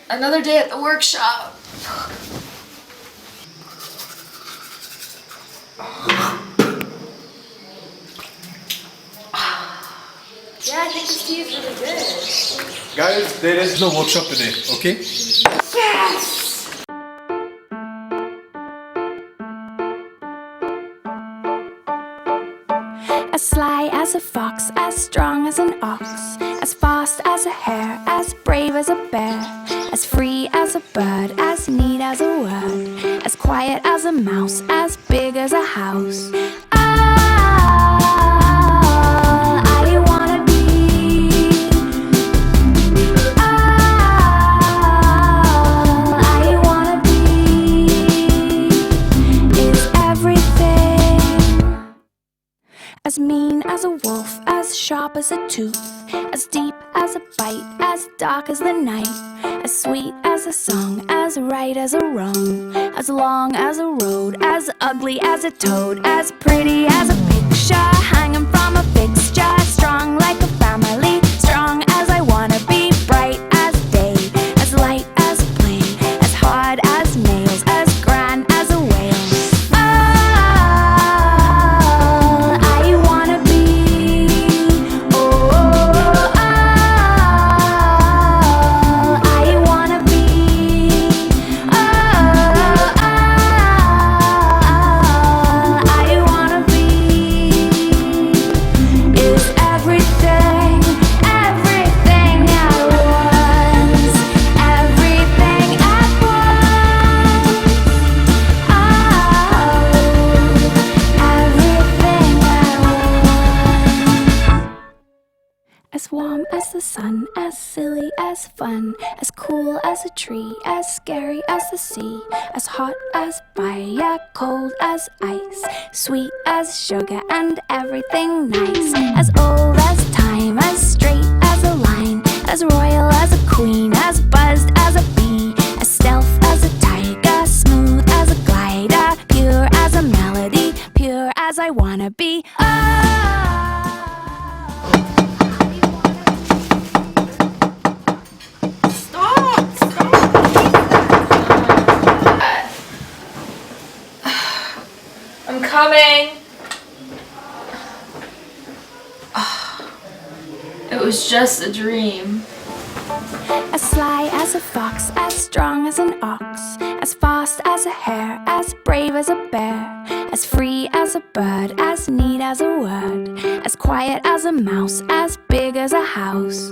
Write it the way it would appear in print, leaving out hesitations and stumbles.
Another day at the workshop. Yeah, I think this tea is really good. Guys, there is no workshop today, okay? Yes! As sly as a fox, as strong as an ox, as fast as a hare, as brave as a bear, as free as a bird, as neat as a word, as quiet as a mouse, as big as a house. I wanna be. I wanna be is everything. As mean as a wolf, as sharp as a tooth, as deep as a bite, as dark as the night, as sweet as a song, as right as a wrong, as long as a road, as ugly as a toad, as pretty as a picture hanging from a fixture, strong like a family, strong as I wanna be, bright as day, as light as a plane, as hard as nails, as grand as a whale. As warm as the sun, as silly as fun, as cool as a tree, as scary as the sea, as hot as fire, cold as ice, sweet as sugar and everything nice, as old as time, as straight as a line, as royal as a queen, as buzzed as a bee, as stealth as a tiger, smooth as a glider, pure as a melody, pure as I wanna be. I'm coming. It was just a dream. As sly as a fox, as strong as an ox, as fast as a hare, as brave as a bear, as free as a bird, as neat as a word, as quiet as a mouse, as big as a house.